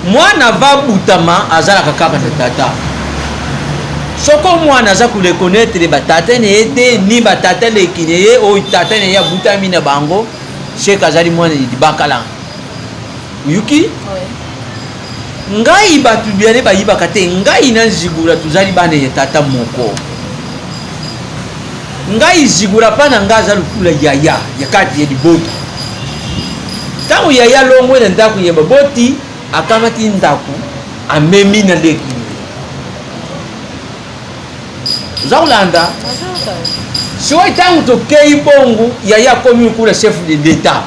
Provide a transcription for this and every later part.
mwana va butama azalaka kaka na tata soko mwana aza kureconnaître batata na ye te ni batata leki na ye oyo tata na ye abutami na bango sheke azali mwana libakala yuki ngai bato biane bayibaka te ngai na nzigula tozali bana ya tata moko ngai zigula mpa na ngai aza lokula yaya ya kati ya libota ntango yaya longwe na ndako ya baboti akamati ndako amemi na leki oza kolanda siwa ntango tokei bongo yaya akomi lokula chef de l'état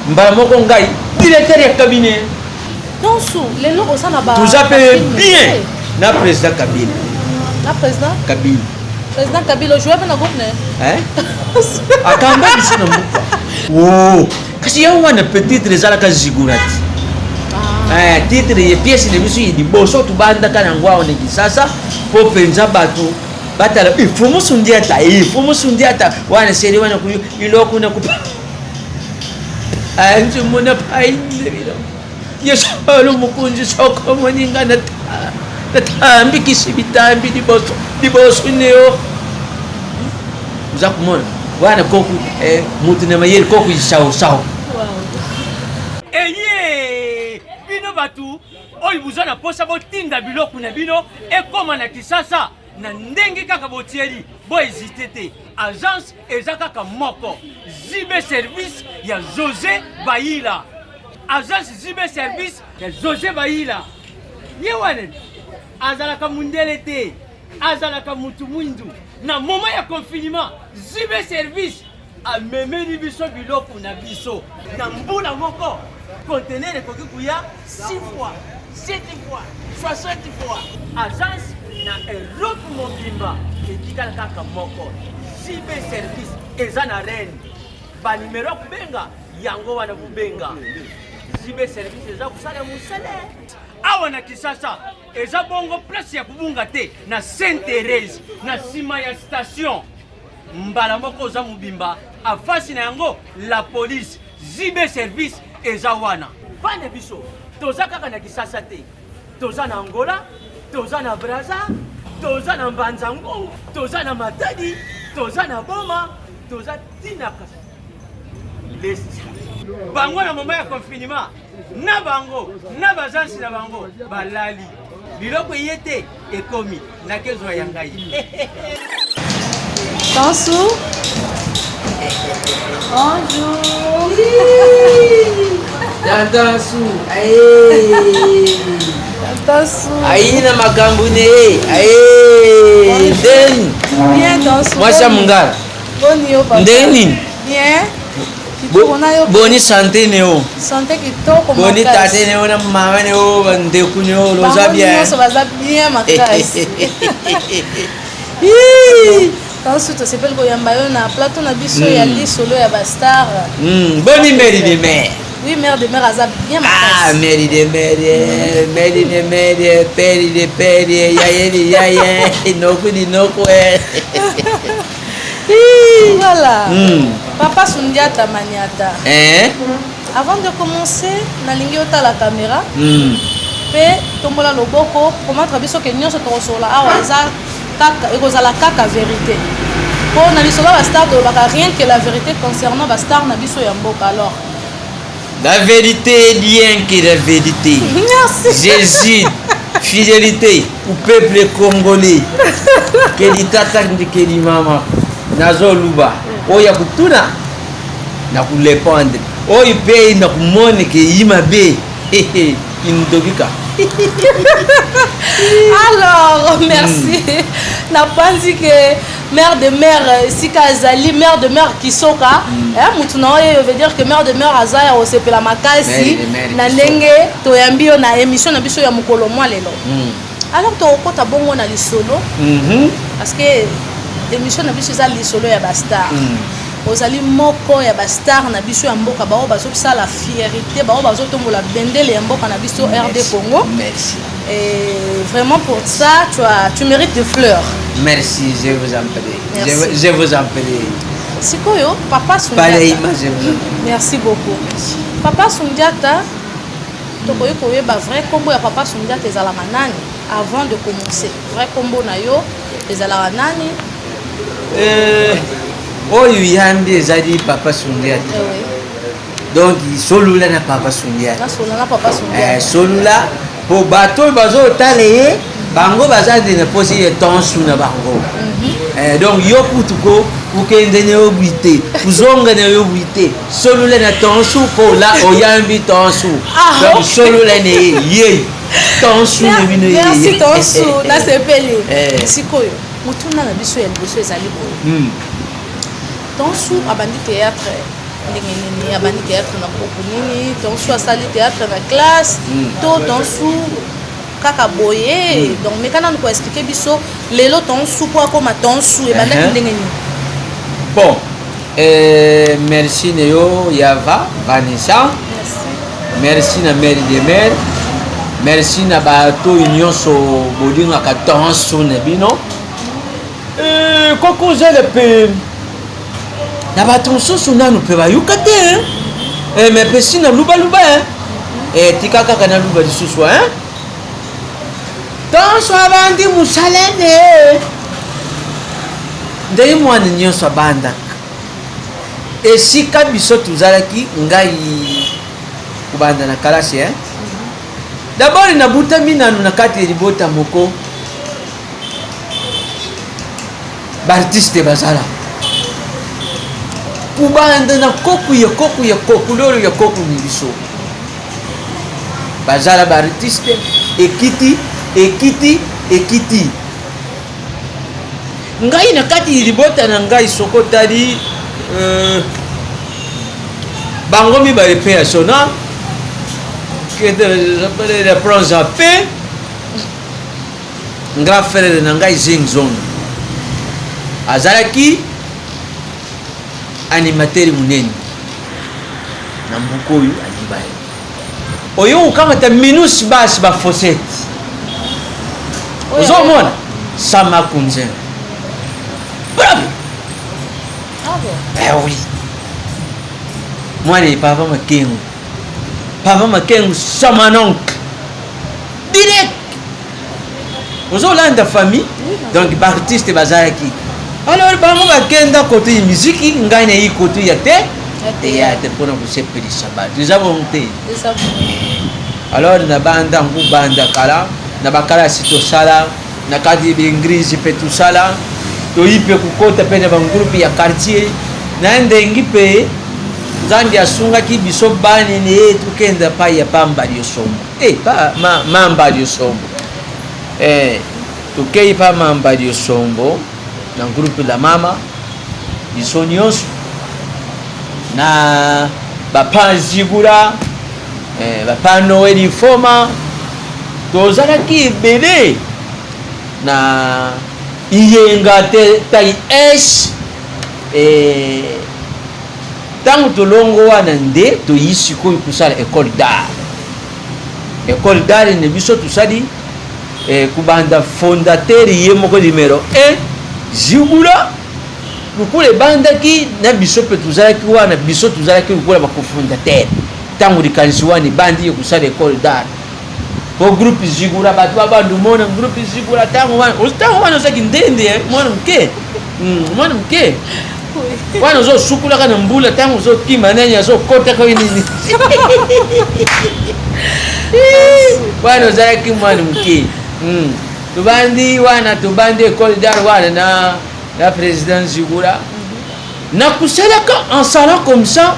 mbala moko ngai directeur ya cabinet toza mpe bien na président Kabila président Kabila ojoué mpe na groupe ne akamba biso na mbuka kasi ya wana peut-être ezalaka zigura ti titre ye pièce na biso ye liboso tobandaka nango awa na Kisasa mpo mpenza bato batala ifo mosundi ata wana seri wana kuyo iloko na kupa anjumuna paindelilo yesolo mukunzi soko moninga na tambi kisibitambi liboso neo uza kumona wana koku mutu na mayeri koku isao eye bino batu oyo buzana posa botinda biloko na bino ekoma na Kisasa na ndenge kaka botieli bo hésité te agence eza kaka moko Zibe service ya José Baïla agence Zibe service ya José Baïla ye wane azalaka mundele te azalaka mutu mwindu na moment ya confinement Zibe service amemeli biso biloko na biso na mbula moko conteneur ekoki kuya 6 fois 7 fois 60 fois agence na Europe mobimba etikala kaka moko Zibe service eza na reine ba numero kubenga yango wana kubenga Zibe service eza kusala musale awa na Kisasa eza bongo place ya kubunga te na Sainte Thérèse na sima ya station mbala moko za mobimba afasi na yango la police Zibe service eza wana bana biso toza kaka na Kisasa te toza na Angola toza na Brazza toza na Mbanzango toza na Matadi toza na Boma toza tinaka lesi bango na moment ya confinement na bango na bazansi na bango balali biloko yete ekomi na kezo ya ngai Tansu bonjour Tansu Tansu aina makambo ne den bien Tansu mwasha mungara boni yo papa ndeni bien boni santé neo santé kitoko boni tate neo na mama neo bandeku neo loza bien so baza bien makasi Tansu tosepeli koyamba yo na plateau na biso ya lisolo ya bastar boni mairie de mer oui mère de mer aza bien makasi mairie de mer peri de peri yaye inoku dinoko voilà papa Sundiata Maniata avant de commencer nalingi otala caméra pe tombola loboko komatra biso ke nyonso tokosola awa eza kaka ekozala kaka vérité po na lisolo ba star tolobaka rien que la vérité concernant ba star na biso ya mboka alors la vérité est bien que la vérité. Merci. Jésus, fidélité au peuple congolais. Keli tata keli mama. Nazo luba. Oya kutuna na kulependre. Oyi pe na kumone ke imabe. Indogika. Alors, merci. Na panzi que mère de mère Sika Azali, mère de mère Kisoka. Mutuna veut dire que mère de mère Azaya osepela makasi na ndenge toyambi yo na émission na biso ya mukolo mwa lelo. Alors to okota bongo na lisolo. Parce que émission na biso za lisolo ya bastar. Ozali moko ya bastar na biso ya mboka bao bazopisa la fierté bao bazotombola bendele ya mboka na biso RD Congo. Merci. Et vraiment pour ça tu mérites des fleurs. Merci, je vous en prie. Je vous en prie. Sikoyo papa Sundiata. Pareillement, je vous en prie. Merci beaucoup. Merci. Papa Sundiata tokoki koyeba vrai combo ya Papa Sundiata ezalaka nani avant de commencer. Vrai combo na yo ezalaka nani? Oyo yambi ezali Papa Sundiata. Donc solula na Papa Sundiata. Na Papa Sundiata. Solula po bato bazo tale bango bazande na posi ya tonsu na bango. Donc yo kutuko ukende ne obite uzonga ne obite solula na tonsu po la oyambi tonsu. Donc solula ne ye tonsu ne bino ye. Merci tonsu na sepeli. Sikoyo mutuna na biso ya liboso ezali bo. Tonsu abandi théâtre. Ndenge abandi théâtre na Pokunini, tonsu asali théâtre na classe, to tonsu kaka boye. Donc mais kana nous expliquer biso lelo tonsu kwa koma tonsu e banda ndenge ni. Bon, merci Neo Yava Vanessa. Merci na mère de mère. Merci na bato union so bodinga ka tonsu na bino. Koko je le pe na bato mosusu nanu mpe bayuka te me pesi na lubaluba tika kaka na luba lisusu tonso abandi mosalene ndenge mwana nyonso abandaka esika biso tozalaki ngai kobanda na kalasi dabord nabutami nanu na kati ya libota moko baartiste bazala kubanda na koku lolo ya koku ni biso bazala ba artiste ekiti ngai na kati libota na ngai sokotali bango mi ba repère sona que de la prince à paix grand frère na ngai Zingzon azalaki animateur munene na mbuko oyo alibaye oyo ukamata minus bas ba fossette ozomona sama kunzen bravo oui moi les papa makengu sama non direct ozolanda famille donc ba artiste bazalaki. Alors bango bakenda côté musique ngai na yi côté ya théâtre pour nous sepelisa ba nous avons monté alors na banda ngu banda kala na bakala sito sala na kadi bingrizi pe tout sala to ipe kukota pe na groupe ya quartier na ndengi pe nzandi asunga ki biso bani ne tukenda pa ya pamba dio sombo pa mamba dio sombo tukei pa mamba dio sombo na groupe la mama biso nyonso na bapa Zigura bapa Noeli Foma tozalaki ebele na iyenga tai es ntango tolongo wana nde toyisi koyo kosala école d'art ne biso tosali kubanda fondateur ye moko numéro 1 Zigura lukule bandaki na biso pe tozalaki wana biso tozalaki lukula bakofondateur ntango likanisi wana bandi yokusala école d'art po groupe Zigura bato babandu mona groupe Zigura ntango wana ozalaki ndende mwana mke wana ozosukulaka na mbula ntango ozokima nani azokotaka nini wana ozalaki mwana mke tubandi wana tubandi école d'art wana na président Zigura na kusalaka en salon comme ça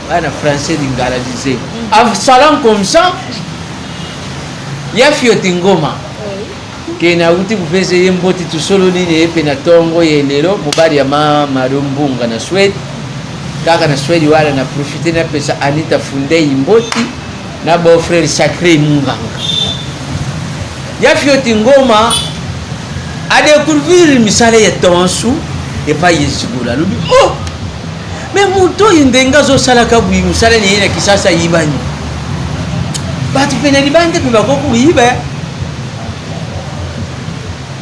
wana français lingala disait en salon comme ça ya fioti ngoma kena uti kupeze yemboti tusolo nini epe na tongo yenero mubali ya mama rumbunga na Sweden kaka na Sweden wala na profiter na pesa Anita Fundei mboti na beau frère Sacré Munganga ya fioti ngoma a découvrir misale ya tonsu et pas Zigura lubi mais muto indenga zo sala kabui musale ni ina kisasa yibani batu pena libande pe bakoko yiba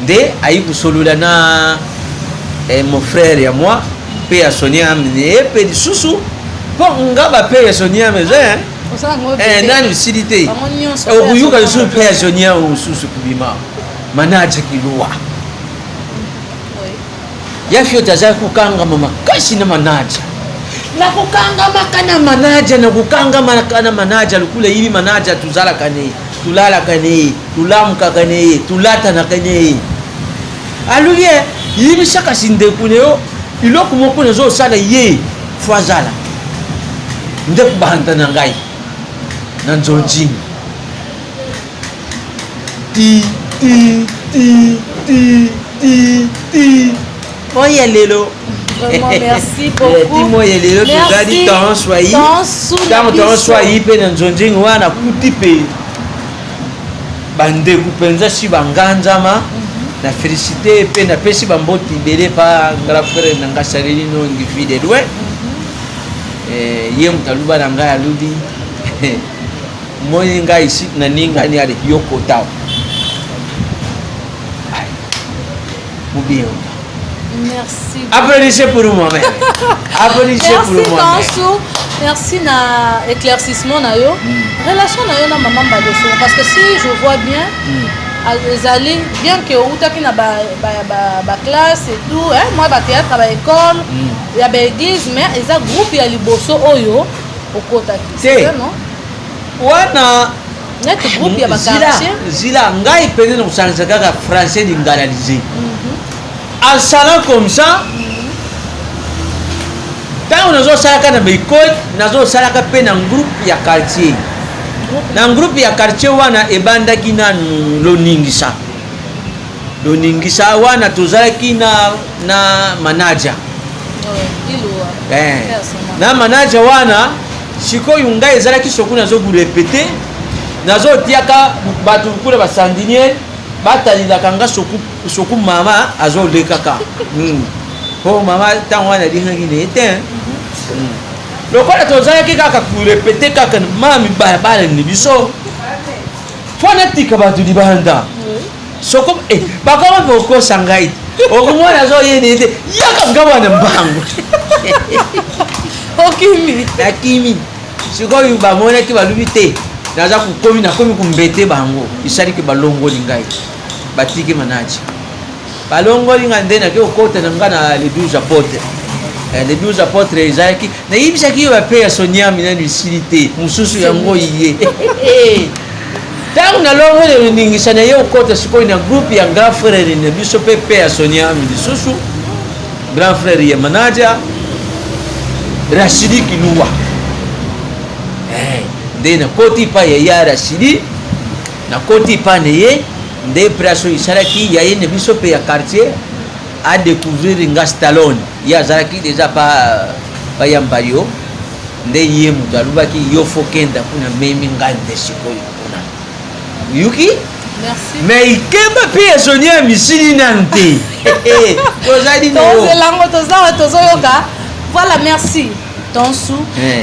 nde ayi kusolula na mon frère ya moi pe ya Sonia amne pe lisusu po ngaba pe ya Sonia meze nani silité okuyuka lisusu mpe ya jonia mosusu kubima manaja kiluwa yafio tazali kukangama makasi na manaja na kukangama kana manaja na kukangama kana manaja lukule hivi manaja tuzala kane tulala kane tulamuka kane tulata na kane aluye yibi saka sinde kuneo iloko moko nazo sala ye fazala nde kubanta na ngai na nzonjini ti moya lelo merci beaucoup ti moya lelo tozali temps swai temps swai pe na nzonjini wana kuti pe bande kupenza si banganzama na félicité pe na pesi bamboti belé pa grand frère na ngasaleli no ngi fidèle ouais ye mutaluba na ngai aludi moi ngai ici na ninga ni ale yoko tao mubio merci applaudissez pour moi-même applaudissez pour moi-même merci na éclaircissement na yo relation na yo na maman Baloso parce que si je vois bien ezali bien que outaki na ba classe et tout moi ba théâtre ba école ya ba église mais eza groupe ya liboso oyo okotaki c'est ça non wana net groupe ya ba quartier zila ngai pene no sanza kaka français dingalalisé en salant comme ça tant nazo salaka na école nazo salaka pe na groupe ya quartier na groupe ya quartier wana ebandaki na loningisa wana tozalaki na manager na manager wana sikoyo ngai ezalaki soku nazo kurepete nazo tiaka batu kule basandinier batalilaka nga soku mama azolekaka po mama ntango wana alingaki na ete lokola tozalaki kaka kurepete kaka mami balabala ni biso fona tika batu libanda soko bakoma mpe okosa ngai okumwana azoyene ete yaka ngabwa na mbango nakimi sikoyo bamonaki balubi te nakomi kumbete bango isaliki balongoli ngai batiki manaji balongoli nga nde nake okota na nga na les 12 apôtres les 12 apôtres ezalaki nayebisaki yo bape ya soniami nani esili te mosusu yango ye ntango nalongoli eloningisa na ye okota sikoyo na groupe ya grand frère na biso mpe pe ya soniami lisusu grand frère ya manaja Rashidi Kiluwa nde nakoti pa yaya Rashidi nakoti pa na ye nde preso isalaki yaye na biso mpe ya quartier a découvrir nga Stallone ye azalaki deja pa yamba yo nde ye moto alobaki yo fo kenda kuna memi ngai nde sikoyo kuna yuki mais ikemba mpe ya sonia misili nanu te tozali tozelango tozoyoka voilà merci Tonsu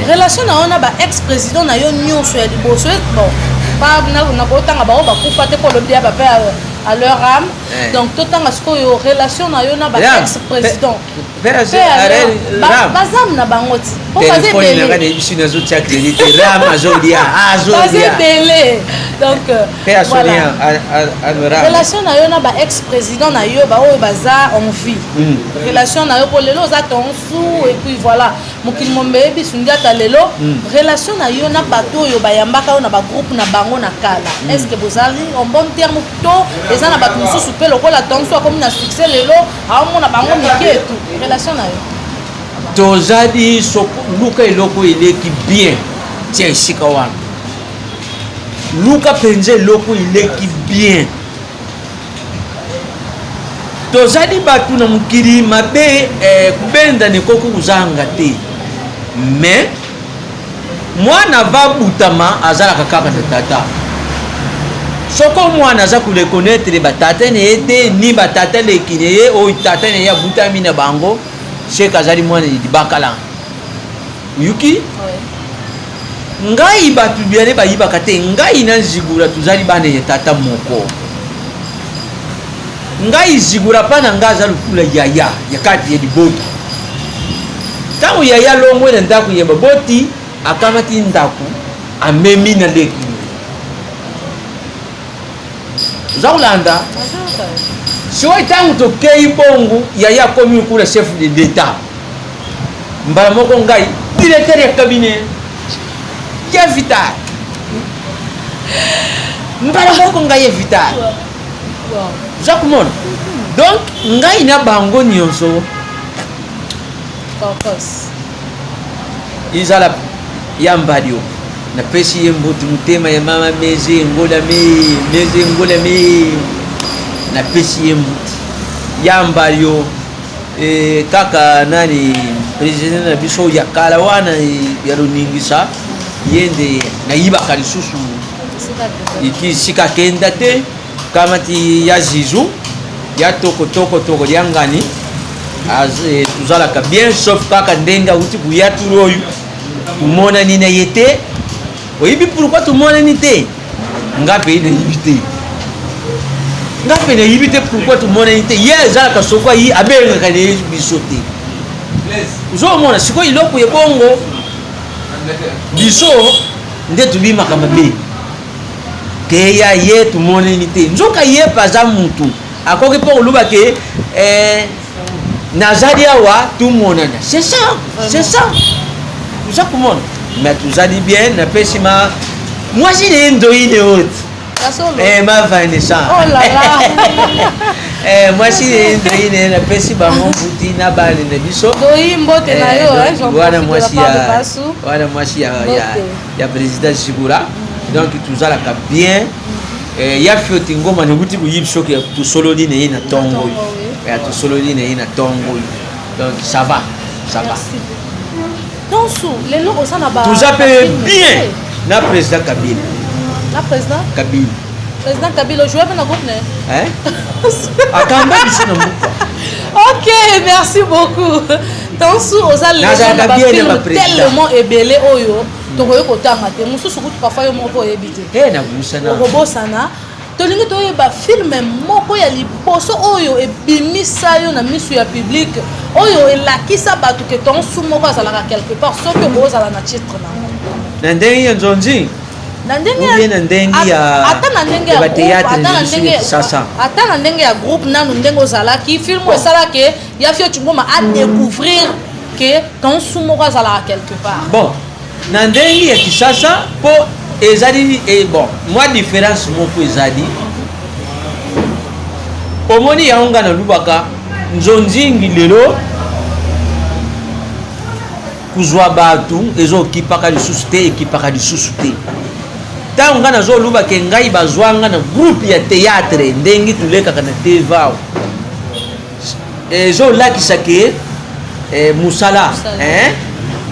relation na ona ba ex-président na yo nyonso ya liboso bon pas na kotanga ba bakufa te ko lobi ya ba à leur âme donc totanga sikoyo relation na yo na ba ex-président bazam na bangoti po bazebele na biso nazo tia crédit ram azodia bazebele donc voilà relation na yo na ba ex-président na yo ba oyo baza en vie relation na yo po lelo za Tonsu et puis voilà mokili mombe bisundiata lelo relation na yo na bato oyo bayambaka yo na ba groupe na bango na kala est-ce que bozali en bon terme to eza na bato mosusu mpe lokola Tonsu akomi na succès lelo aomona bango mike etu relation na yo tozali luka eloko eleki bien tia esika wana luka mpenza eloko eleki bien tozali bato na mokili mabe kubenda nekoki kozanga te mais mwana vabutama azalaka kaka na tata soko mwana aza kurekonetre batata na ye te ni batata leki na ye oyo tata na ye abutami na bango shek azali mwana libakala yuki ngai bato biane bayibaka te ngai na nzigura tozali bana ya tata moko ngai zigura pa na ngai aza lukula yaya ya kati ya libota ntango yaya longwe na ndako ya baboti akamati ndako amemi na leki zaulanda siwa itangu tokei bongo yaya komi kula chef de l'état mbala moko ngai directeur ya cabinet ya vital mbala moko ngai ya vital zakumona donc ngai na bango nyonso izala yambadio na pesi ye mbutu mutema ya mama meze ngola me na pesi ye mbutu yambadio kaka nani president na biso ya kala wana ya loningisa yende na yibaka lisusu iki sika kenda te kamati ya zizu ya toko yangani tuzalaka bien sauf kaka ndenga uti kuyatulu oyo tumonani na ye te oyibi pourquoi tumonani te ngape na yibi te pourquoi tumonani te ye ezalaka soko yi abengaka na ye biso te uzomona sikoyo iloko ebongo biso nde tubimaka mabe ke ya ye tumonani te nzoka ye paza mutu akoki mpo koluba ke nazali awa tumonana c'est ça tuza komona mais tuzali bien napesi mwasi ne ndoine ote ma vanessa mwasi ne ndoine napesi bango mbuti na bale na biso wana mwasi ya président Sigura donc tuzalaka bien ya fioti ngoma nekuti kuyibi soki tusololi na ye na tongo oyo tusololi na ye na tongo oyo donc ça va tuza mpe bien na président Kabila joueur na groupe ne akamba biso na mbuka ok merci beaucoup Tansu oza légende ba film tellement ebele oyo tokoye kotanga te mususu kutu parfois yo moko oyebite na busana okobosana tolingi toyeba filme moko ya liboso oyo ebimisa yo na misu ya public oyo elakisa bato ke Tansu moko azalaka quelque part soki okozala na titre na ndenge ya nzonzi ata na ndenge ya groupe nanu ndenge ozalaki film esalaki ya fio chungoma a découvrir que Tansu moko azalaka quelque part bon na ndenge ya kisasa po ezali bon moi différence moko ezali omoni yaonga na lubaka nzonzingi lelo kuzwa batu ezokipaka lisusu te ekipaka lisusu te ntango nga nazolubaka ngai bazwanga na groupe ya théâtre ndenge tulekaka na tv awa ezolakisa ke musala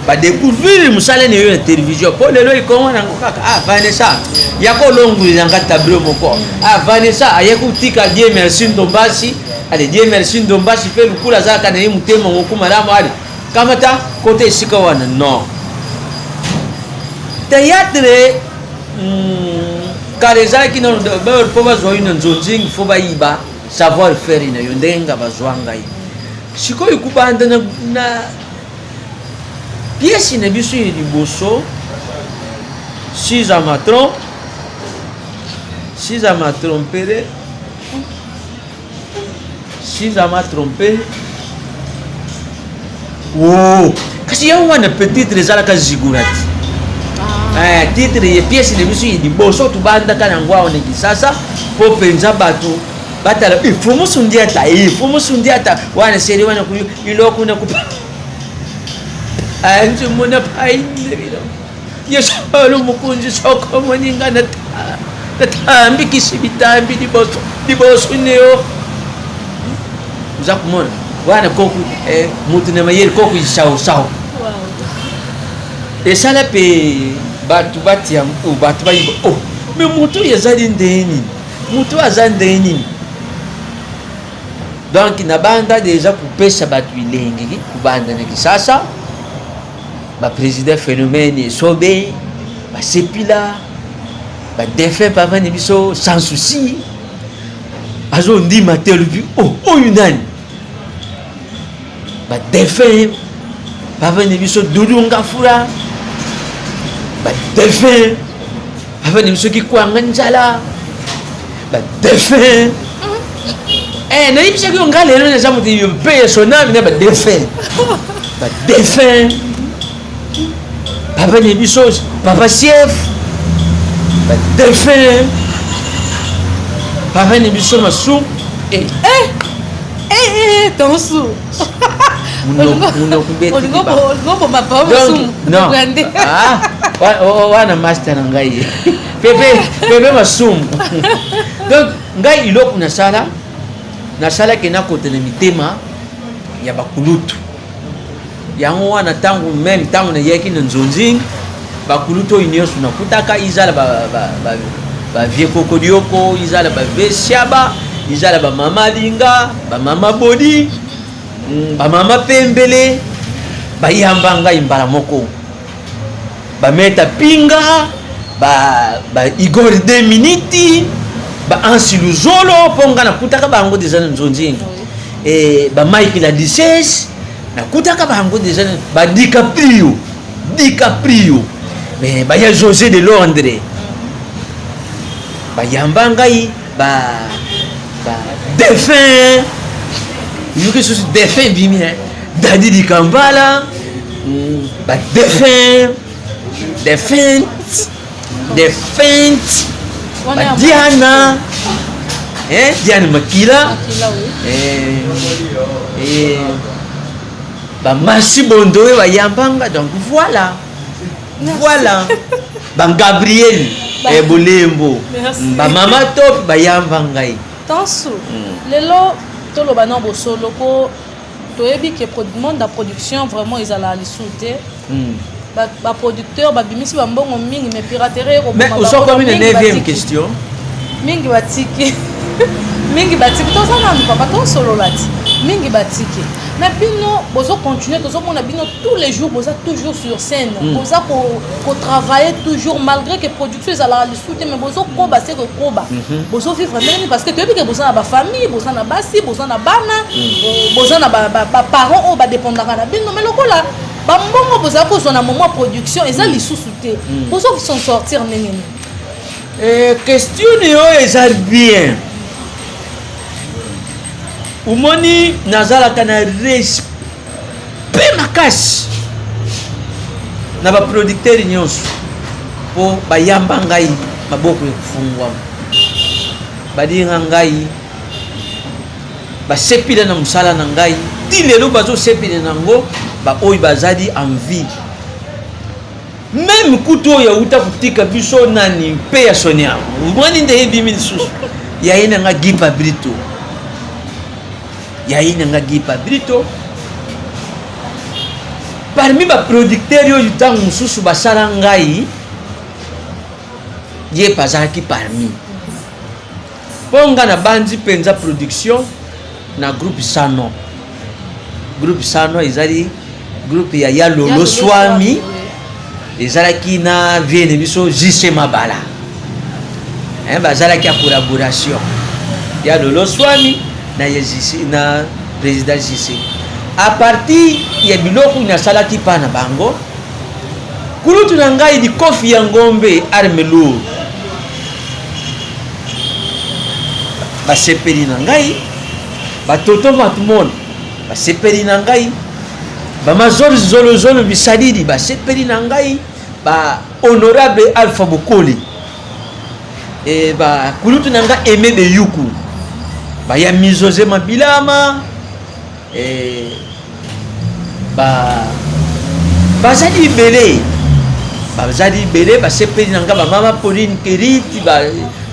badécouvrir musala na yo na télévision mpo lelo ikongo nango kaka Vanessa yakolongulilanga tableau moko Vanessa ayakutika die merci ndombasi ale die merci ndombasi mpe lukula azalaka na ye motema moko malamu ale kamata kote esika wana non théâtre kala ezalaki nano mpo bazwa yo na nzonzingi fo bayiba savoir faire na yo ndenge bazwanga ye sikoyo kubanda na pièce na biso ya liboso 6 à ma tromper kasi ya wana peut-être ezalaka zigurati titre ya pièce na biso ya liboso tubandaka nango awa na kisasa mpo mpenza bato batala fomusundi ata wana seri wana kuyo iloko na kupa anje mona paindirira yesolo mukunzi soko moninga na tambi kisibitambi liboso neo uza kumona wana koku mutu na mayeri koku isao esala pe batu batia batu bayiba me mutu yazali ndeni mutu aza ndeni donc na banda deja kupesa batu ilenge kubanda na kisasa ba président phénomène esobe basepila badefin pavani biso sans souci azondima te olubi oyo nani badefin pavani biso Dudu Ngafura badefin papa na biso kikwanga nzala badefin nayebisaki yo nga lelo naza moto mpe sonami na badefin papa na biso papa chef badefin papa na biso masu Tonsu. wana master na ngai pepe masumu donc ngai iloko nasalaki nakota na mitema ya bakulutu yango wana ntango meme ntango nayaki na nzonzi bakulutu oyo nyonso nakutaka izala bavie kokodioko izala bavie siaba izala bamama linga bamama bodi bamama pembele bayamba ngai mbala moko bameta pinga ba Igor 2 minutes ba Ansi Luzolo ponga nakutaka bango deja nzonzi ba Mike la 16 nakutaka bango deja ba DiCaprio mais ba ya José de Londres bayamba ngai ba Defin yuki susu Defin bimi Dadi di Kambala ba Defin ba Diana Diana Makila ba Masi Bondowe ba yambanga donc voilà ba Gabriel Bolembo ba Mama Top ba yambanga Tansu lelo toloba na bosolo ko toyebi ke monde la production vraiment ils ala lisute ba producteur ba bimisi ba mbongo mingi mais piraterie ko mais aussi comme une 9e question mingi batiki mingi batiki to sana papa to solo lati mingi batiki mais bino bozo continuer tozo mona bino tous les jours boza toujours sur scène boza ko travailler toujours malgré que production ils ala lisute mais bozo ko ba c'est que ko ba bozo vivre même parce que toyebi ke boza na ba famille boza na basi boza na bana boza na ba parents o ba dépendaka na bino mais lokola bambongo boza ko zona moment production eza lisusu te bozo s'en sortir nengeni question yo eza bien umoni nazalaka na respect makasi na baproducteur nyonso mpo bayamba ngai maboko ekufungwama badinga ngai basepile na mosala na ngai ti lelo bazosepile nango baoyo bazali en vie même kutu oyo auta kotika biso nani mpe ya sonia umoni nde yebimi lisusu yaye nanga Gipa Brito parmi baproducteur oyo ntango mosusu basala ngai ye bazalaki parmi mpo nga na bandi mpenza production na groupe Sano ezali groupe ya Lolo Swami ezalaki na viene biso JC Mabala bazalaki ya collaboration ya Lolo Swami na président JC à partir ya biloko nasalaki pa na bango kulutu na ngai di Kofi ya Ngombe arme lourd basepeli na ngai batoto batumona basepeli na ngai bamazori zolozolo bisalidi basepeli na ngai ba honorable Alpha Bokoli ba kulutu na ngai Aimé de Yuku baya Mizoze Mabilama bazali bele basepeli na ngai bamama Pauline Keriti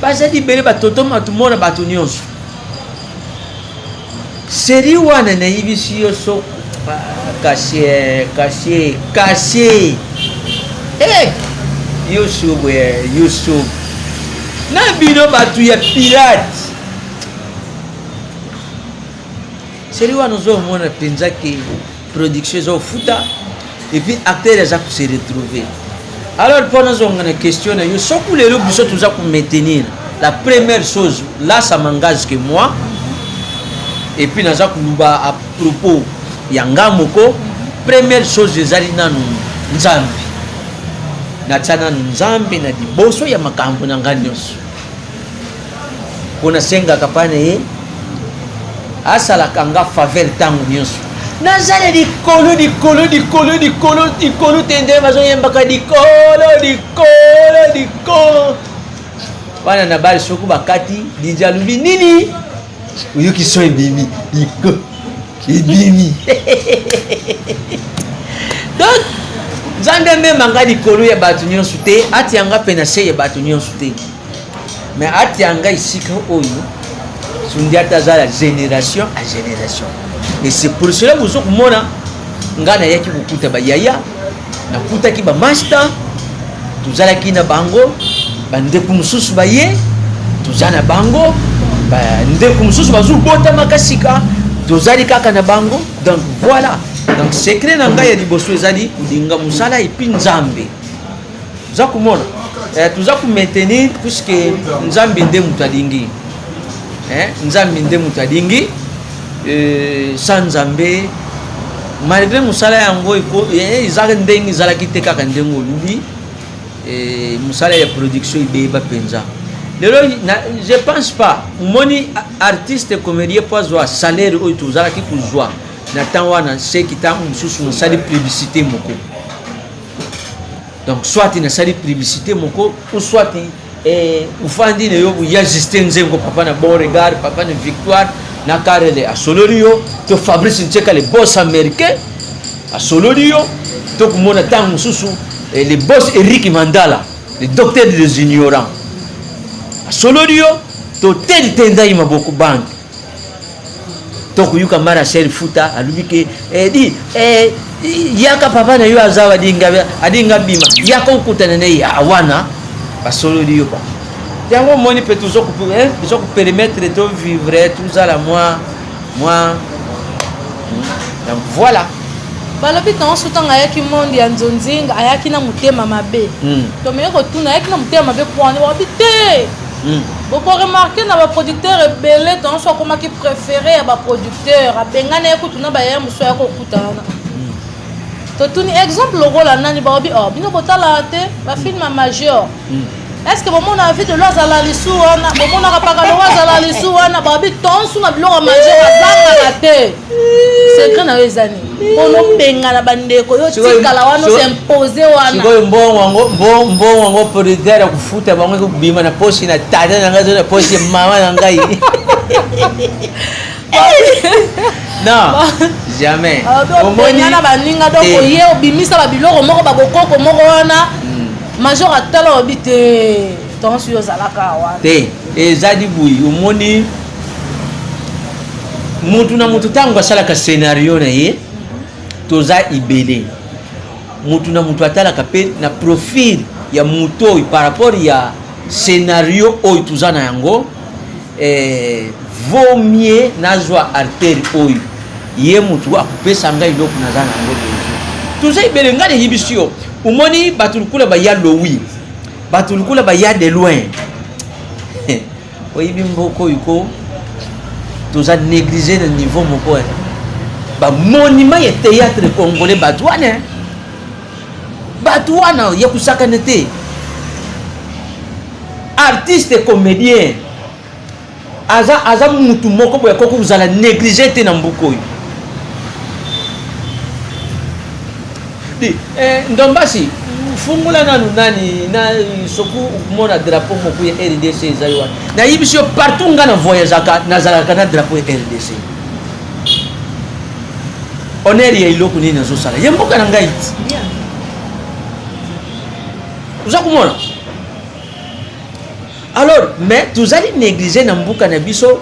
bazali bele batoto matumona bato nyonso seri wana nayebisi yo so kashe Yusuf na bino bato ya pirate seri wana ozomona mpenza ke production ezofuta et puis acteur eza kose retrouver alors mpo nazonga na question na yo soki lelo biso toza komaintenir la première chose là ça m'engage que moi et puis naza koluba à propos ya nga moko première chose ezali nanu nzambe natia nzambe na liboso ya makambo na ngai nyonso mpona sengaka pana ye asalaka nga faveur ntango nyonso nazala likolo te nde bazoyembaka likolo wana na bali soki bakati dijalubi nini oyoki so ebimi ebimi donc nzambe mema nga likolo ya bato nyonso te atianga mpe na se ya bato nyonso te mais atianga esika oyo sundi ata azala génération à génération et c'est pour cela bozo komona nga nayaki kokuta bayaya nakutaki bamaster tozalaki na bango bandeko mosusu baye toza na bango bandeko mosusu bazobotamaka sika tozali kaka na bango donc voilà donc secret na ngai ya liboso ezali kolinga mosala epi nzambe toza komona toza komaintenir puisque nzambe nde moto alingi nzambe nde moto alingi sa nzambe malgré mosala yango ezaka ndenge ezalaki te kaka ndenge olubi mosala ya production ibeyeba mpenza lelo je pense pas omoni artiste comédien po azwa salaire oyo tozalaki kozwa na ntango wana seki ntango mosusu nasali publicité moko donc soit nasali publicité moko ou soit ufandi na yo ya Justin Nzengo papa na bon regard papa na victoire na karele asololi yo to Fabrice Ncheka le boss américain asololi yo to kumona ntango mosusu le boss Eric Mandala le docteur des ignorants asololi yo to tedi tendai maboko bank to kuyuka mara sheri futa alubike yaka papa na yo azawa adinga bima yaka ukutana naye awana basololi yo ba yango moni pe toujours ko permettre de vivre tout ça la moi donc voilà balobi ntango tanga ayaki mondi ya nzonzinga ayaki na motema mabe tomeye kotuna ayaki na motema mabe poani babi te boko remarke na baproducteur ebele ntango so akomaki préféré ya baproducteur abengana ye kutuna bayaya mosu ya kokutana totuni exemple lokola nani babi bino botala te bafilme major est-ce que bon a vu de l'oise à la lisu wana bon on a pas de l'oise à la lisu wana babi tonsu na biloko majeur azanga te secret na wezani bono benga na bandeko yo tikala wana s'imposer wana sikoyo mbongo wango producteur ya kufuta bango ko bima na posi na tata na ngazo na posi mama na ngai non jamais omoni na baninga donc ye obimisa ba biloko moko ba bokoko moko wana major atala obite tonsu yo zalaka wana te ezadi bui omoni mutu na mutu tango asalaka scénario na ye toza ibele mutu na mutu atalaka pe na profil ya mutu oyo par rapport ya scénario oyo toza na yango vaut mieux nazwa artère oyo ye mutu akopesa ngai eloko naza na yango toza ibele ngai nayebi sio omoni bato lukula baya lowi bato lukula baya de loin oyebi mboko oyo ko toza négligé na niveau moko bamonima ya théâtre congolais bato wana ya kusakana te artiste comédien aza mutu moko boya koko kozala négligé te na mboka oyo ndombasi fungula nani na soku mona drapeau moko ya RDC ezali wana nayebi sio partout nga na voyageaka nazalaka na drapeau ya RDC honneur ya iloko nini nazosala ye mboka na ngai ti oza komona alors mais tozali négligé na mbuka na biso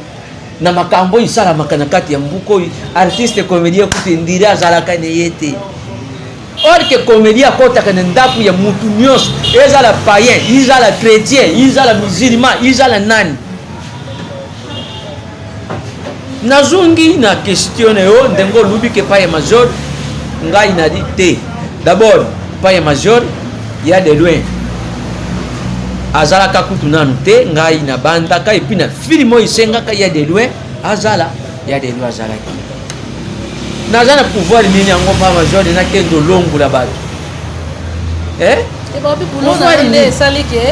na makambo oyo esalamaka na kati ya mbuka oyo artiste comédien kutu ndiri azalaka na ye te or que comédien akotaka na ndako ya mutu nyonso ezala païen ezala chrétien ezala musulman ezala nani nazungi na question yo ndenge olubi ke paye major ngai nadi te d'abord paye major ya de loin azalaka kutu nanu te ngai na bandaka epuis na filme oyo esengaka ya de loin azala ya de loin azalaki naza na pouvoir nini yango pa major nakende olongola bato Et babi boulot na nde sali ke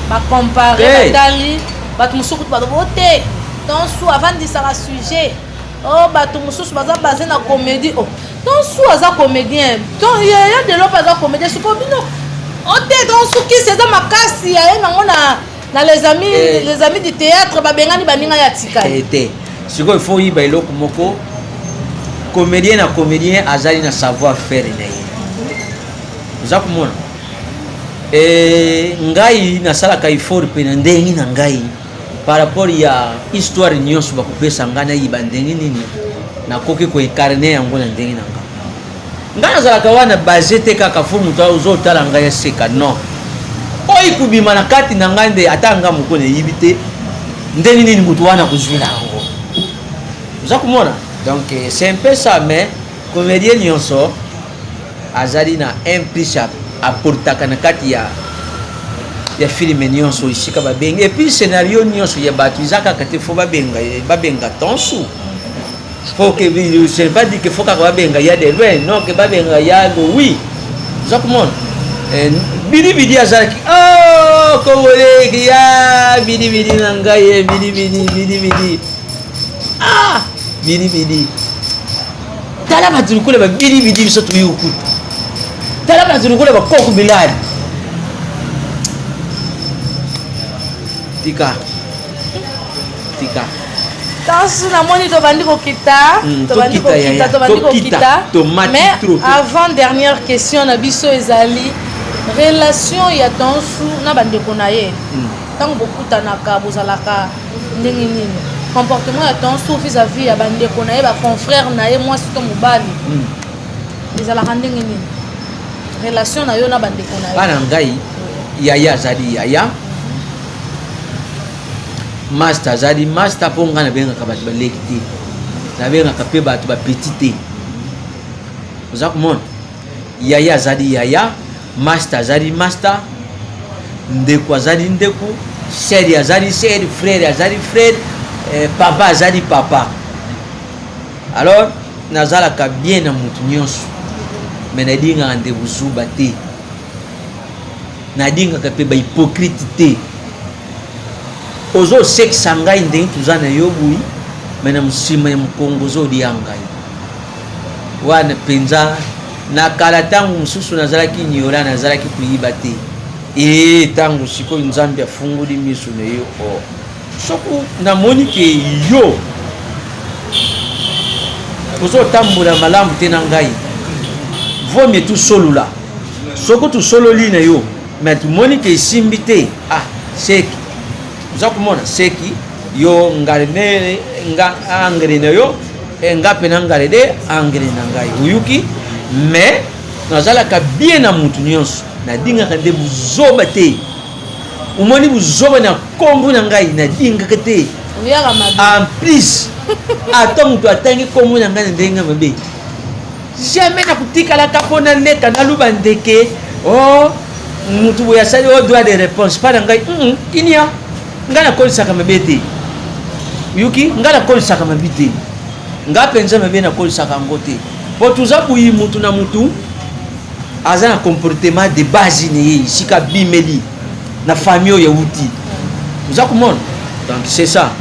ba comparer batali batu musuku ba bote dans sou avant de ça sujet oh batu mususu baza basé na comédie oh dans sou aza comédien donc il y a de l'autre aza comédien c'est pas bino ote dans sou qui c'est ma kasi ya nango na les amis du théâtre ba bengani baninga ya tika été siko il faut y ba eloko moko comédien na comédien azali na savoir faire na ye za kumona ngai nasalaka effort pe na ndenge na ngai par rapport ya histoire nyonso bakopesa ngai na yiba ndenge nini nakoki koincarne yango na ndenge na ngai nazalaka wana base te kaka fo moto ozotala ngai aseka non oyi kubima na kati na ngai nde ata nga moko nayebi te ndenge nini moto wana kozwila yango oza komona donc c'est un peu ça mais comédien nyonso azali na un plus aportaka na kati ya filme nyonso isika babenga et puis scénario nyonso ya bato izaka kate fo babenga tonsu faut que je ne pas dire que faut ka babenga ya de loin non que babenga ya do oui oza komona bidi azalaki oh kongoleki ya bidi na ngai bidi ah bidi tala bato likolo ba bidi biso tuyukuta tala bato likolo bakoko biladi tika tansu namoni tobandi kokita mais avant dernière question na biso ezali relation ya tansu na bandeko na ye ntango bokutanaka bozalaka ndenge nini comportement ya tansu vis-à-vis ya bandeko na ye baconfrère na ye mwasi to mobali ezalaka ndenge nini relation na yo na bandeko na ye bana ngai yaya azali yaya master azali master mpo ngai nabengaka bato baleki te nabengaka mpe bato bapeti te oza komona yaya azali yaya master azali master ndeko azali ndeko sere azali sere frère azali frère papa azali papa alors nazalaka bien na motu nyonso me nadingaka nde buzuba te nadingaka mpe bahypocrite te ozosekisa ngai ndenge toza na yo bui me na mosima ya mokongo ozolia ngai wana mpenza na kala ntango mosusu nazalaki niola nazalaki koyiba te ntango sikoyo nzambe afungoli miso na yo soko namoni ke yo ozotambola malamu te na ngai vomie tosolola soko tosololi na yo me tomoni ke esimbi te seki oza komona seki yo ngale ne nga engrais na yo nga mpe na ngale de engrais na ngai oyuki mais nazalaka bien na mutu nyonso nadingaka nde buzoba te omoni buzoba na kombo na ngai nadingaka te en plus ata moto atangi kombo na ngai na ndenge mabe jamais nakutikalaka mpo naleka naluba ndeke motu boye asali droit de réponse mpa na ngai kinia ngai nakolisaka mabe te yuki ngai nakolisaka mabe te ngai mpenza mabe nakolisaka yango te mpo toza boyi mutu na mutu aza na comportement de base na ye esika bimeli na famille oyo euti oza komona donc c'est ça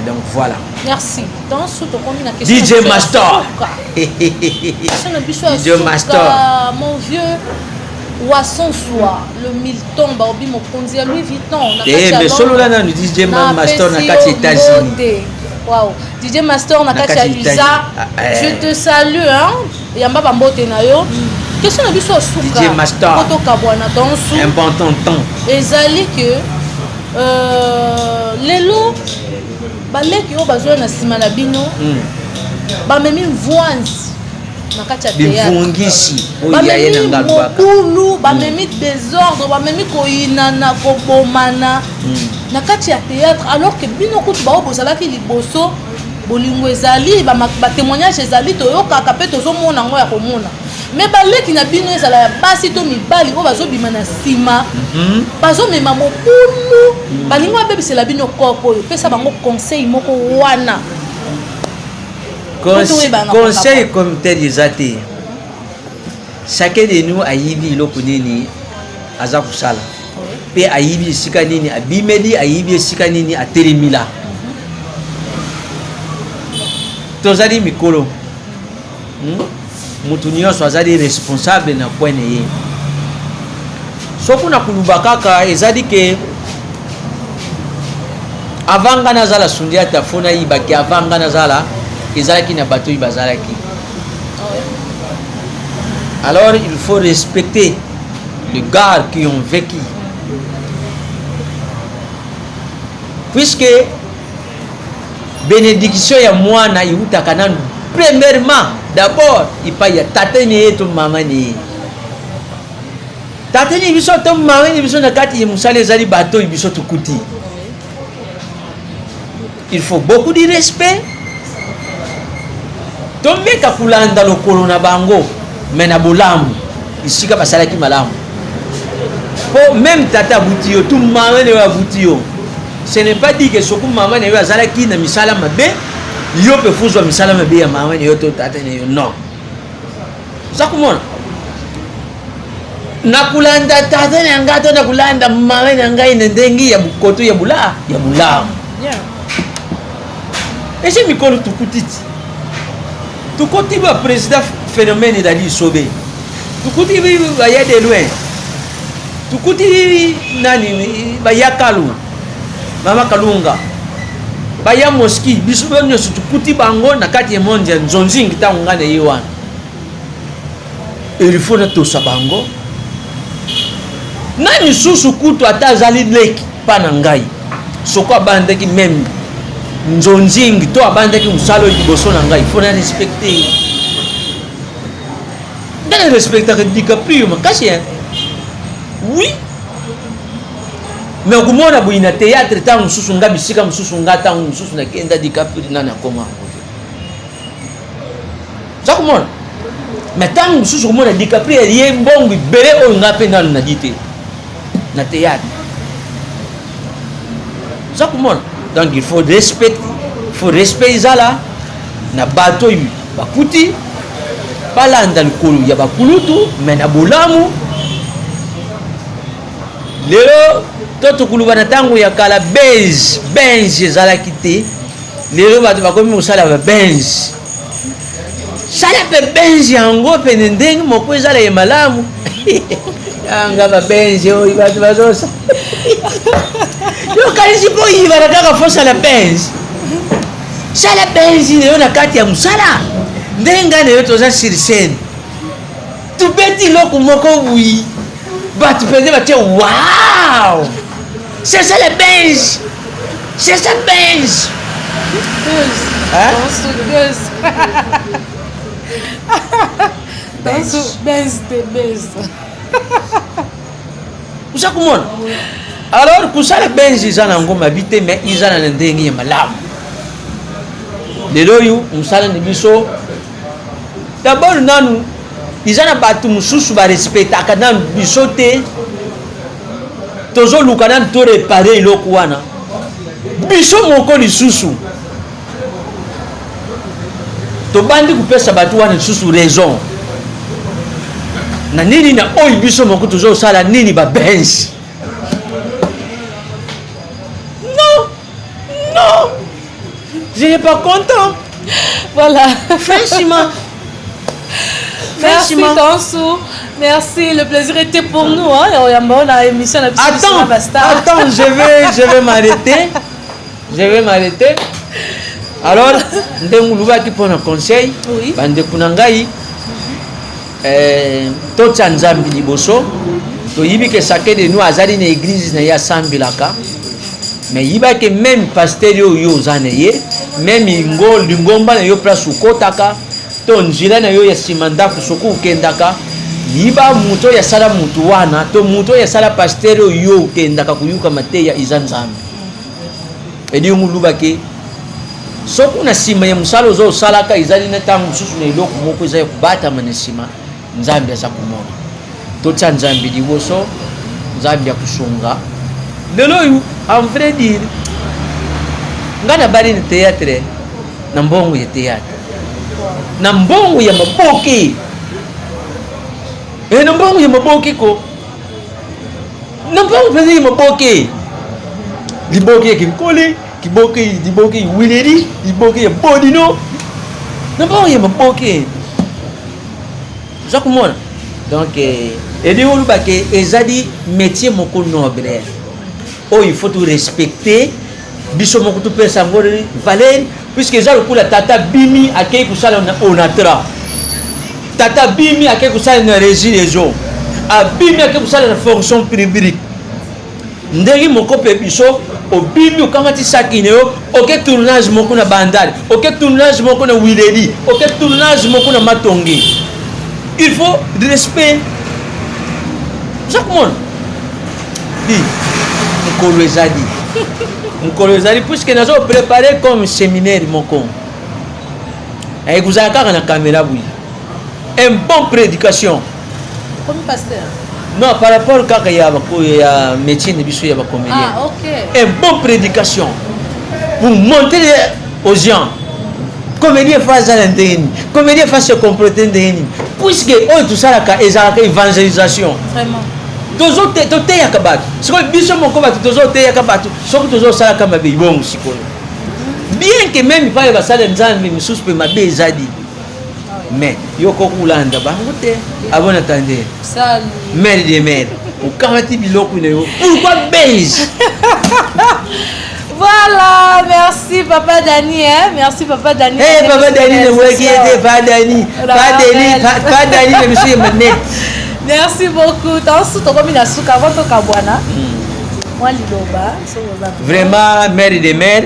donc voilà merci dans sous ton combien la question DJ Master DJ Master mon vieux Wasson Soir le Milton baobi mokonzi ya Louis Vuitton mais solo là na DJ Master na kati États-Unis wow DJ Master na kati ya Lisa je te salue yamba bambote na yo question na biso suka DJ Master koto kabwana dans sous un bon temps ezali que lelo baleki oyo bazwa na nsima na bino bamemi mvwanzi na kati ya bivungisi bamemi mobulu bamemi désordre bamemi koyinana kobomana na kati ya théâtre alors que bino kutu bao bozalaki liboso bolingo ezali batémoignage ezali toyokaka mpe tozomona yango ya komona me baleki na bino ezala ya basi to mibali oyo bazobima na nsima bazomema mobulu balingo babebisela bino koko oyo pesa bango conseil moko wana conseil comme tel eza te chacun de nous ayibi eloko nini aza kusala pe ayibi esika nini abimeli ayibi esika nini atelemila tozali mikolo mutu nyonso azali responsable na kwene ye sokuna kuluba kaka ezali ke avanga nazala sundia tafona yibaki avanga nazala ezalaki na bato bazalaki. Alors il faut respecter les gars qui ont vécu. Puisque bénédiction ya mwana iutaka nanu premièrement d'abord ipa ya tatene yetu mama ni tatene biso to mama ni biso na kati ya musale ezali bato biso tukuti. Il faut beaucoup de respect. Tomeka kulanda lokolo na bango mena bolamu isika basalaki malamu po même tata butio tout mama ne wa butio. Ce n'est pas dit que soku mama ne wa zalaki na misala mabe yo pe fuzwa misala mabe ya mama ne yo to tata ne yo non sakumona na kulanda tata ne ngato na kulanda mama ne ngai ne ndengi ya bukoto ya bula yeah ese mikolo tukutiti tukuti ba président phénomène dali sobe tukuti ba ya de loin tukuti nani ba ya kalu mama kalunga ba ya moski biso bonyo tukuti bango na kati ya monja nzonzingi tanga na yiwana il faut na to sabango nani susu kutu atazali leki pana ngai soko abandaki même nzonzingi to abandaki musalo liboso na ngai faut na respecter dans le respect que DiCaprio makasi hein oui mais kumona buina théâtre tangu susu ngabi sika mususu ngata tangu mususu na kenda DiCaprio nana koma za kumona mais tangu mususu kumona DiCaprio yé mbongo bele o ngape na dité na théâtre za kumona. Donc il faut respect izala na bato yu bakuti balanda likolo ya bakulutu mena bolamu lelo toto kuluba na tango ya kala benz ezalaki te lelo bato bakomi mosala ba benz sala pe benz yango pene ndenge moko ezala ya malamu anga ba benz oyo bato bazosa yo kalisi po yibara kaka fosa la benz sala benz lelo na kati ya musala ndenga ne yo toza sur scène tubeti loko moko bui bato pende batie wow c'est ça la benz c'est ça benz benz de benz usa kumona. Alors kusala benz izana ngoma bite mais izana na ndenge ya malamu lelo yu musala ni biso d'abord nanu izana batu mususu ba respectaka nanu biso te tozo luka nanu to réparer iloko wana biso moko lisusu tobandi kupesa batu wana lisusu raison na nini na oyi biso moko tozo sala nini ba benz. Non, je n'ai pas content. Voilà. Franchement. Merci Tansou. Merci, le plaisir était pour nous. Attends, je vais m'arrêter. Je vais m'arrêter. Alors, ndenguluba ki pona conseil. Oui. Bande kunangai. Tota nzambi liboso. To yibi ke sake de nous azali na église na ya sambilaka. Mais il va que même pasteur yo zaneye même lingomba na yo place ukotaka to njila na yo ya simanda kusoku ukendaka yiba muto ya sala mutu wana to muto ya sala pasteur yo ukendaka kuyuka mateya izanzambi edi nguluba ke soku na sima ya musalo zo salaka izali na tangu susu na iloko moko izaya kubata manesima nzambi asa kumona to tsanzambi diboso nzambi ya kusunga lelo yu en vrai dire ngana bari ni théâtre na mbongo ya théâtre na mbongo ya maboki na mbongo ya maboki ko Non pas on faisait maboke. Liboke qui collé, liboke Willeri, liboke Bodino. Non pas on maboke. Ça comment? Donc et de on que ezadi métier moko noble. Oh il faut tout respecter. Biso moko tout pesa ngori valeur puisque ça le coup la tata bimi akei kusala onatra. Tata bimi akei kusala na régie les gens. Abimi akei kusala na fonction publique. Ndenge moko pe biso obimi okamati sakineo oke tournage moko na bandari oke tournage moko na Willeri oke tournage moko na Matongi. Il faut du respect. Chaque monde dit Mkolo ezali puisque nous avons préparé comme séminaire moko. Et vous avez la caméra oui. Une bonne prédication. Comme pasteur. Non, par rapport à métier de biso ya ba comédien. Ah, OK. Une bonne prédication pour montrer aux gens. Comédien face à l'interne, comédien face au comportement d'interne. Puisque tout ça la évangélisation. Vraiment. Tozo te yakabatu. Siko biso moko batu tozo te yakabatu. Soko tozo sala kama be bon siko. Bien que même pas ba sala nzambe misusu pe mabe ezadi. Mais yoko kulanda bango te abona tande. Salut. Mère de mère. Ukamati biloko ne yo. Pourquoi base? Voilà, merci Papa Dani, hein? Merci Papa Dani. Eh Papa Dani ne voit qui était pas Dani. Pas Dani le monsieur Manet. Merci beaucoup. Vraiment, mère de mère,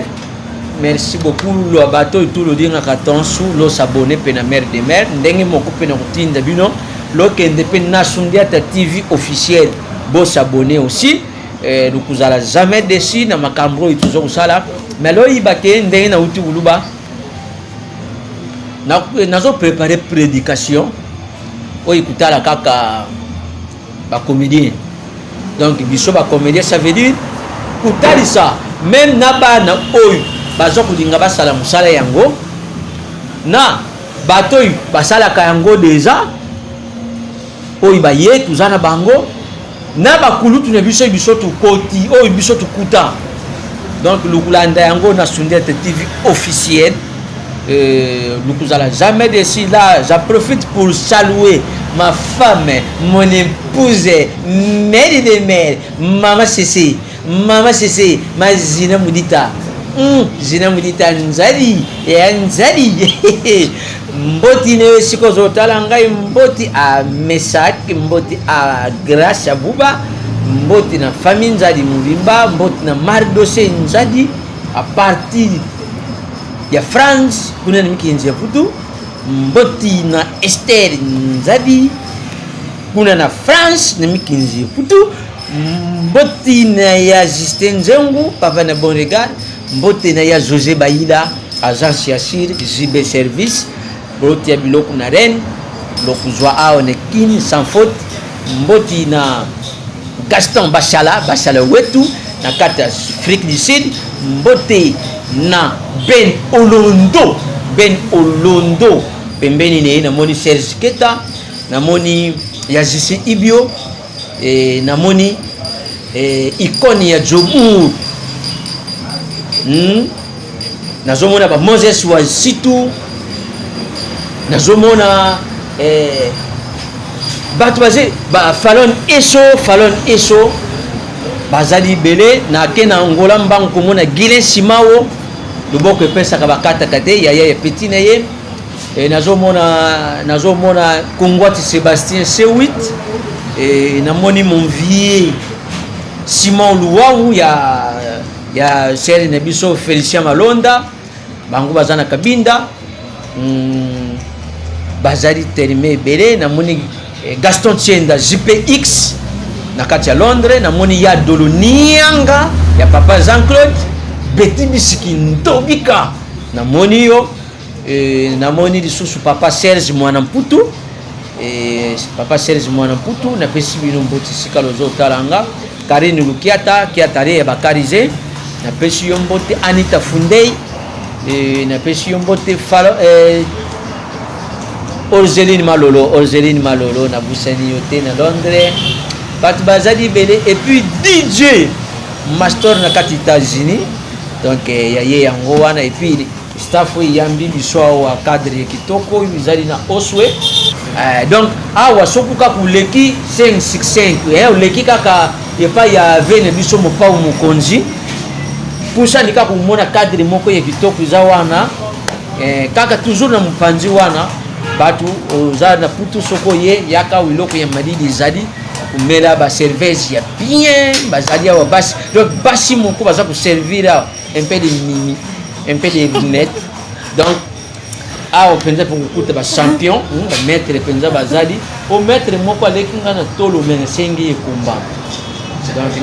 merci beaucoup. Le bateau et tout le dire à sous l'eau s'abonner pour la mère de mère. Ndenge moko pe na routine bino. Lo kende pe na Sundiata TV officiel. Bo s'abonner aussi. Nous vous allons jamais décider na makambo et toujours ça. Mais là il bake ndenge na uti uluba. Na zo préparer prédication. Écouter la kaka ba comédien. Donc biso ba comédien ça veut dire kutali ça même na bana oyo bazo kudinga basala musala yango na bato basala ka yango déjà oyo baye tuzana bango na bakulutu na biso tu koti oyo biso tu kuta. Donc lukulanda yango na Sundiata TV officiel. Nous allons jamais décider là. J'en profite pour saluer ma femme, mon épouse, mère de mère, maman Cécé, ma Zina Moudita. Zina Moudita Nzali, et Nzali. Mboti ne sikozo talangai mboti a Mesak, mboti a Grâce à Bouba, mboti na famille Nzali Moulimba, mboti na Mardosé Nzali, à partir ya France kuna mikinzi ya putu mboti na Esther Nzadi kuna na France na mikinzi ya putu mboti na ya Justin Nzengu papa na bon regard mboti na ya José Baïda agence ya Sir JB service mboti ya biloko na Rennes lokuzwa ao ne kini sans faute mboti na Gaston Bachala wetu na kati ya Afrique du Sud mboti na Ben Olondo pembeni ne na moni Serge Keta na moni ya Jesse Ibio na moni ikoni ya Jobu nazomona ba Moses wa Situ nazomona batu baze ba Fallon Eso bazali belé na kena ngola mbango komona Guilin Simao luboko epesa ka bakata kate ya petit na ye nazomona Kongwati Sébastien C8 namoni mon vieux Simon Luwawu ya seri na biso Félicien Malonda bango bazana kabinda bazali terme belé namoni Gaston Tienda JPX na kati ya Londres namoni ya Dolonianga ya papa Jean-Claude Betty Bisiki Ntobika namoni yo namoni lisusu papa Serge Mwanamputu papa Serge Mwanamputu na pesi bino mboti sika lozo talanga Karine Lukiata kiatare ya bakarize na pesi yo mboti Anita Fundei na pesi yo mboti Orzeline Malolo na busani yote na Londres bato bazali belé et puis DJ master na kati États-Unis donc ya ye yango wana et puis staff yambi biso wa cadre kitoko bizali na Oswe donc awa sokuka kuleki 565 leki kaka epa ya vene biso mopa mokonzi pusa nika kumona cadre moko ya kitoko za wana kaka toujours na mpanzi wana batu oza na putu soko ye yaka wiloko ya madidi zadi kumela ba service ya bien bazali wa basi donc basi moko baza ku servir un peu de mimi un peu de lunette donc awa penza pour kuta ba champion ba maître penza bazali o maître moko aleki ngana tolo mena sengi ekumba donc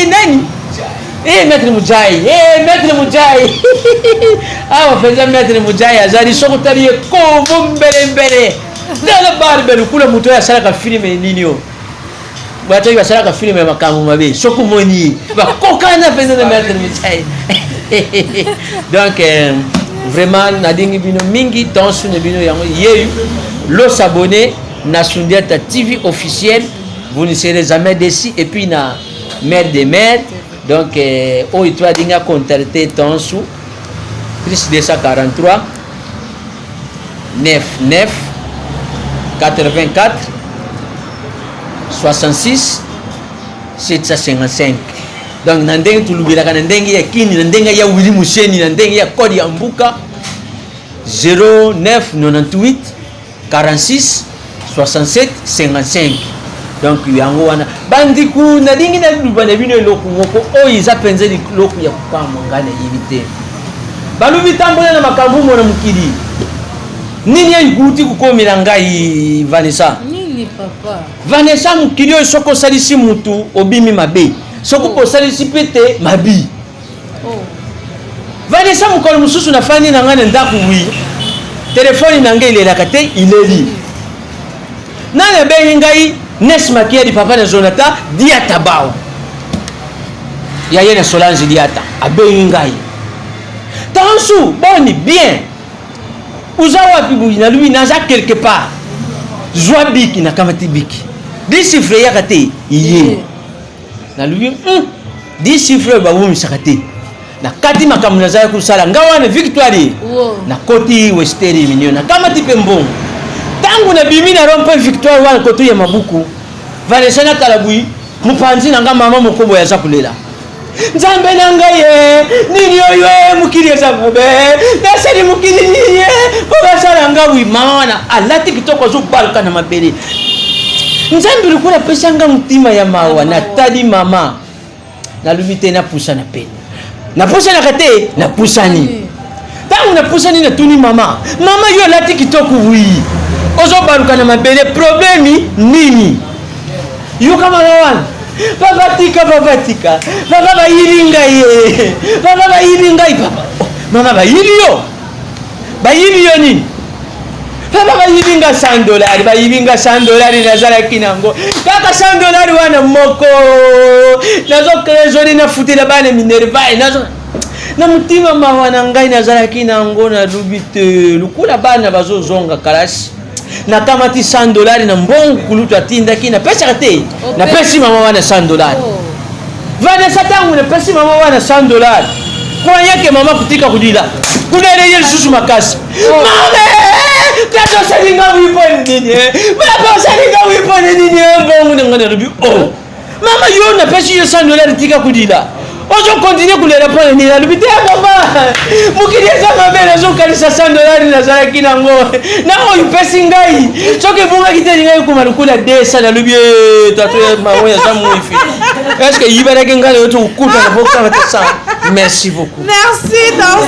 nani maître Mujai maître Mujai awa penza maître Mujai azali soko tali ko mbele dala barbe kula muto ya sala ka filme nini yo bato ya sala ka filme makamu mabe soko moni ba kokana penza na maître Mujai donc vraiment nadingi bino mingi tonsu ne bino yango yeyu lo s'abonner na Sundiata TV officiel, vous ne serez jamais déçus et puis na mère des mères donc oh il doit dinga contacter tonsu plus 243 99 84 66 755 donc na ndenge tulubiraka na ndenge ya kini na ndenge ya wili musheni na ndenge ya kodi ya mbuka 0998 46 67 55 donc yango wana bandiku na dingi na lubana bino eloko moko oyo iza penza loko ya kukama ngana yibite balubi tambola na makambu mona mukili nini ya iguti kukomela ngai Vanessa nini papa Vanessa mukili oyo soko salisi mutu obimi mabe soko po salisi pete mabi Vanessa mukolo mususu na fani na ngana ndaku wi telefoni na ngai lelaka te ileri nana be ngai Nesma kia di papa na Jonathan diata bao ya yena Solange diata abe ngai tansu boni bien uzawa pibu na lui naza quelque part joie biki na kamati biki 10 chiffres ya kate iye na lui 10 chiffres ba wumi sakate na kati makamu na za kusala ngawa na victoire na koti westeri minyo na kamati pembo tangu na bimi na rompe victoire wana koto ya mabuku Vanessa na talabui mupanzi nanga mama mokobo ya zakulela nzambe nanga ye nini oyo mukiri za mabe na seri mukiri ye ko sala ngawi mama alati kitoko zo balka na mabele nzambe lukula pesa nga mtima ya mawa na tadi mama na lubite na pusa na peni na pusa na kate na pusani tangu na pusani na tuni mama yo lati kitoko wi ozo baruka na mabele problemi nini yo kama lawan papa tika papa ba yiringa ye papa ba yiringa papa mama ba yiriyo nini papa ba yiringa $100 ba yiringa $100 nazala kinango kaka $100 wana moko nazo trésor na futela bana minerva nazo na mutima mawana ngai nazala kinango na lubite lukula bana bazozonga kalasi na kamati $100 na mbongo kulutu atinda kina pesa te na pesi mama wana $100 Vanessa tangu na pesi mama wana $100 kwa yake mama kutika kudila kuna ile susu makasi mama kato salinga wipone nini baba salinga wipone nini mbongo ngana rubi mama yo na pesi yo $100 tika kudila ozo continue kulela pone ni la lubite mama mukiriza mabele zo kalisa $100 na zara kinango na oyo pesi ngai soke bunga kiteli ngai kumarukula desa na lubie tatwe mawoya za muifi est-ce que yibara kenga le to kuta na boka ça merci beaucoup merci dans